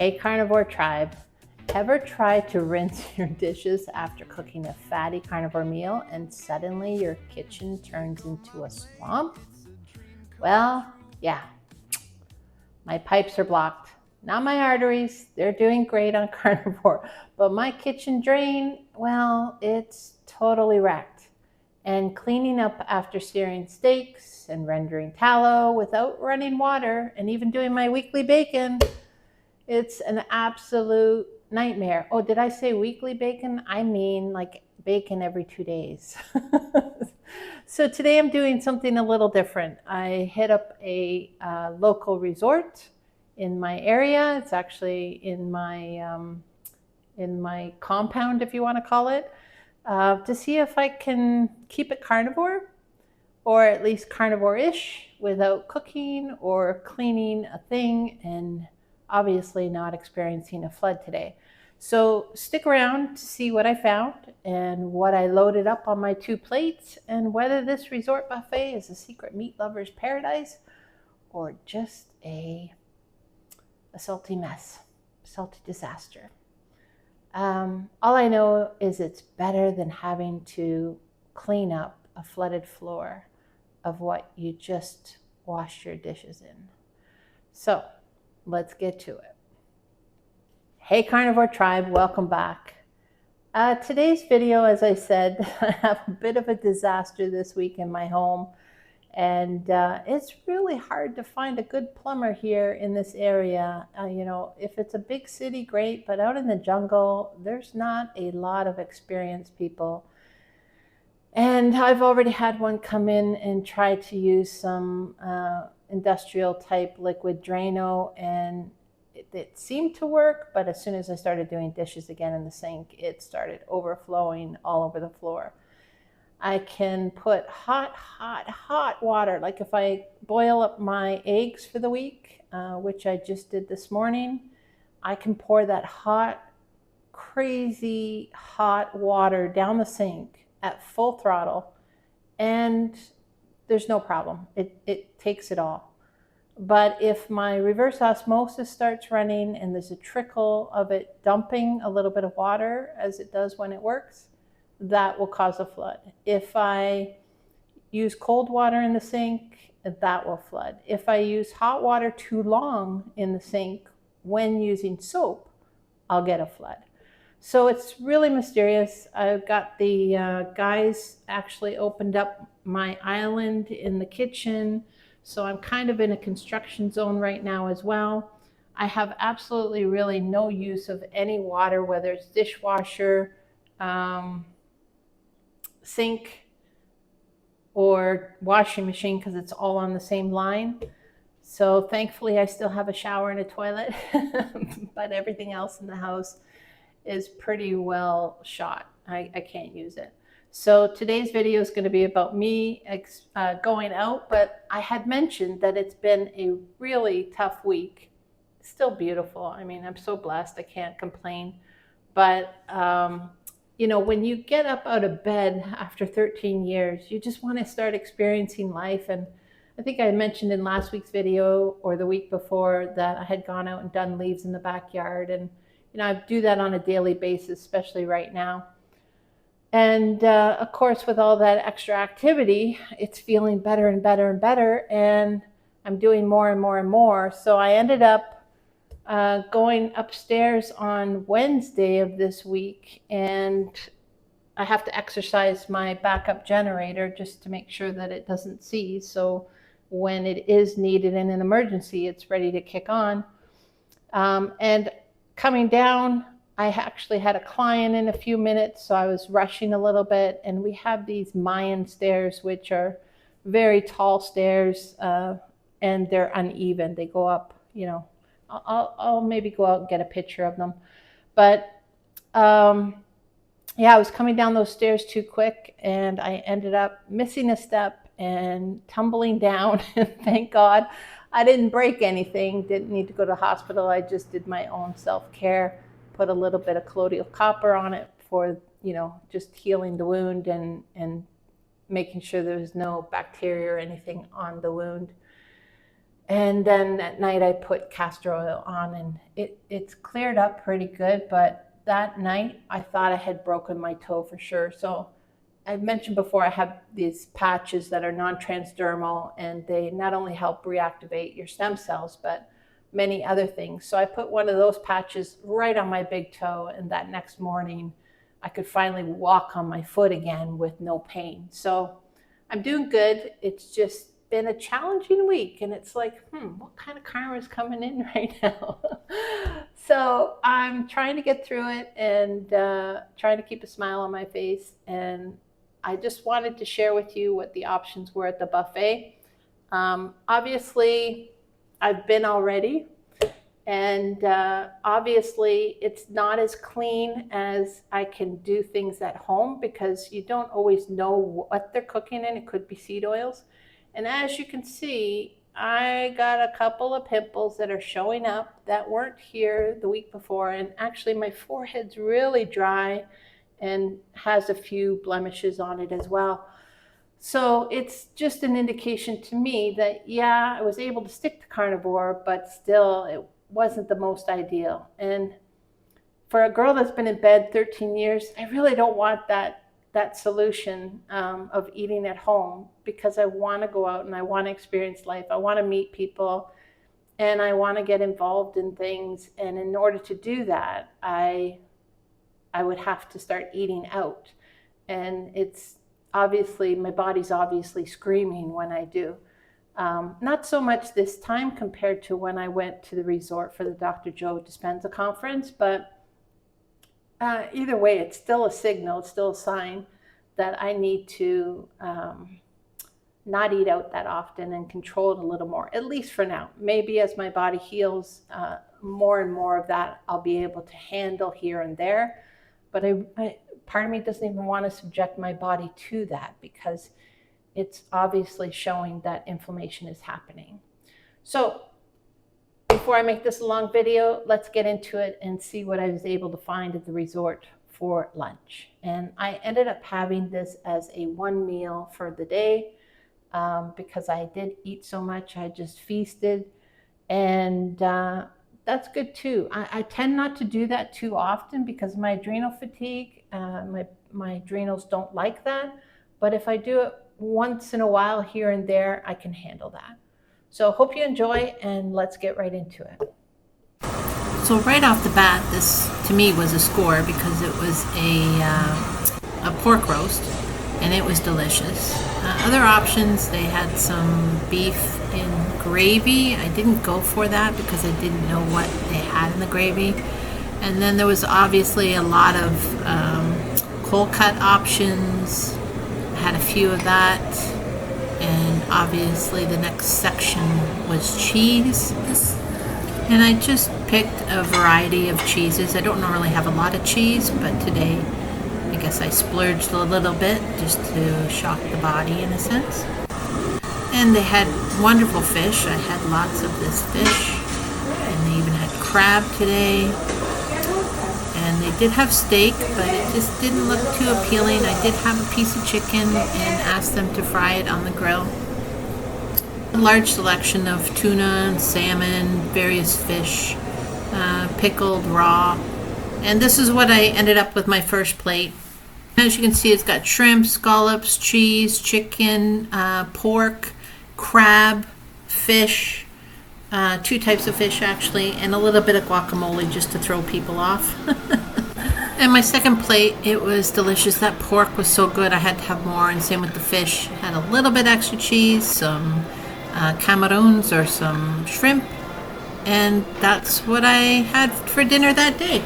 Hey carnivore tribe, ever try to rinse your dishes after cooking a fatty carnivore meal and suddenly your kitchen turns into a swamp? Well, yeah, my pipes are blocked. Not my arteries, they're doing great on carnivore, but my kitchen drain, well, it's totally wrecked. And cleaning up after searing steaks and rendering tallow without running water and even doing my weekly bacon, it's an absolute nightmare. Oh, did I say weekly bacon? I mean like bacon every 2 days. So today I'm doing something a little different. I hit up a local resort in my area. It's actually in my compound, if you want to call it, to see if I can keep it carnivore, or at least carnivore-ish, without cooking or cleaning a thing, and obviously not experiencing a flood today. So stick around to see what I found and what I loaded up on my 2 plates, and whether this resort buffet is a secret meat lover's paradise or just a salty mess, salty disaster. All I know is it's better than having to clean up a flooded floor of what you just washed your dishes in. So let's get to it. Hey carnivore tribe, welcome back. Today's video, as I said, I have a bit of a disaster this week in my home, and it's really hard to find a good plumber here in this area. If it's a big city, great, but out in the jungle, there's not a lot of experienced people. And I've already had one come in and try to use some industrial type liquid Drano, and it seemed to work, but as soon as I started doing dishes again in the sink, it started overflowing all over the floor. I can put hot water, like if I boil up my eggs for the week, which I just did this morning, I can pour that crazy hot water down the sink at full throttle, and there's no problem. It takes it all. But if my reverse osmosis starts running and there's a trickle of it dumping a little bit of water, as it does when it works, that will cause a flood. If I use cold water in the sink, that will flood. If I use hot water too long in the sink when using soap, I'll get a flood. So it's really mysterious. I've got the guys actually opened up my island in the kitchen, so I'm kind of in a construction zone right now as well. I have absolutely really no use of any water, whether it's dishwasher, sink, or washing machine, because it's all on the same line. So thankfully I still have a shower and a toilet, but everything else in the house is pretty well shot. I can't use it. So today's video is going to be about me going out, but I had mentioned that it's been a really tough week. Still beautiful. I mean, I'm so blessed. I can't complain. But, when you get up out of bed after 13 years, you just want to start experiencing life. And I think I mentioned in last week's video or the week before that I had gone out and done leaves in the backyard. And I do that on a daily basis, especially right now. And of course, with all that extra activity, it's feeling better and better and better. And I'm doing more and more and more. So I ended up going upstairs on Wednesday of this week. And I have to exercise my backup generator just to make sure that it doesn't seize. So when it is needed in an emergency, it's ready to kick on. And coming down, I actually had a client in a few minutes, so I was rushing a little bit. And we have these Mayan stairs, which are very tall stairs, and they're uneven. They go up, I'll maybe go out and get a picture of them. But I was coming down those stairs too quick, and I ended up missing a step and tumbling down. And thank God I didn't break anything, didn't need to go to the hospital. I just did my own self-care, put a little bit of colloidal copper on it for, just healing the wound and making sure there was no bacteria or anything on the wound. And then at night I put castor oil on, and it's cleared up pretty good. But that night I thought I had broken my toe for sure. So I mentioned before, I have these patches that are non-transdermal, and they not only help reactivate your stem cells, but many other things. So I put one of those patches right on my big toe, and that next morning I could finally walk on my foot again with no pain. So I'm doing good. It's just been a challenging week, and it's like, what kind of karma is coming in right now? So I'm trying to get through it and trying to keep a smile on my face. And I just wanted to share with you what the options were at the buffet. Obviously, I've been already, and obviously it's not as clean as I can do things at home, because you don't always know what they're cooking in. It could be seed oils. And as you can see, I got a couple of pimples that are showing up that weren't here the week before. And actually my forehead's really dry and has a few blemishes on it as well. So it's just an indication to me that, yeah, I was able to stick to carnivore, but still it wasn't the most ideal. And for a girl that's been in bed 13 years, I really don't want that solution of eating at home, because I want to go out and I want to experience life. I want to meet people and I want to get involved in things. And in order to do that, I would have to start eating out. And it's obviously, my body's obviously screaming when I do. Not so much this time compared to when I went to the resort for the Dr. Joe Dispenza conference, but either way, it's still a signal, it's still a sign that I need to not eat out that often and control it a little more, at least for now. Maybe as my body heals, more and more of that I'll be able to handle here and there. But part of me doesn't even want to subject my body to that, because it's obviously showing that inflammation is happening. So before I make this a long video, let's get into it and see what I was able to find at the resort for lunch. And I ended up having this as a one meal for the day, because I did eat so much. I just feasted, and that's good too. I tend not to do that too often because of my adrenal fatigue. My adrenals don't like that. But if I do it once in a while here and there, I can handle that. So hope you enjoy, and let's get right into it. So right off the bat, this to me was a score, because it was a pork roast, and it was delicious. Other options, they had some beef in gravy. I didn't go for that because I didn't know what they had in the gravy. And then there was obviously a lot of cold cut options. I had a few of that. And obviously the next section was cheese. And I just picked a variety of cheeses. I don't normally have a lot of cheese, but today I guess I splurged a little bit just to shock the body in a sense. And they had wonderful fish. I had lots of this fish. And they even had crab today. And they did have steak, but it just didn't look too appealing. I did have a piece of chicken and asked them to fry it on the grill. A large selection of tuna, salmon, various fish, pickled, raw. And this is what I ended up with my first plate. As you can see, it's got shrimp, scallops, cheese, chicken, pork, crab, fish, two types of fish actually, and a little bit of guacamole just to throw people off. And my second plate, it was delicious. That pork was so good, I had to have more, and same with the fish. Had a little bit extra cheese, some camarones or some shrimp, and that's what I had for dinner that day.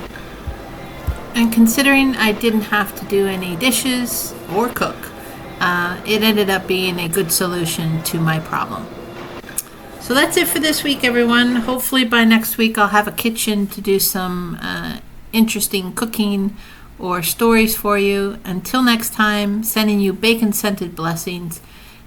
And considering I didn't have to do any dishes or cook, it ended up being a good solution to my problem. So that's it for this week, everyone. Hopefully by next week I'll have a kitchen to do some interesting cooking or stories for you. Until next time, sending you bacon-scented blessings,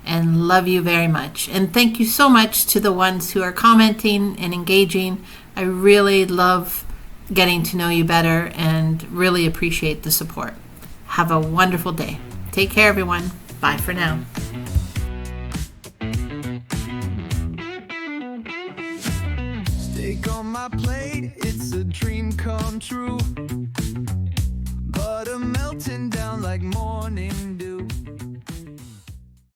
and love you very much. And thank you so much to the ones who are commenting and engaging. I really love getting to know you better and really appreciate the support. Have a wonderful day. Take care, everyone. Bye for now. cake on my plate, it's a dream come true. Butter melting down like morning dew.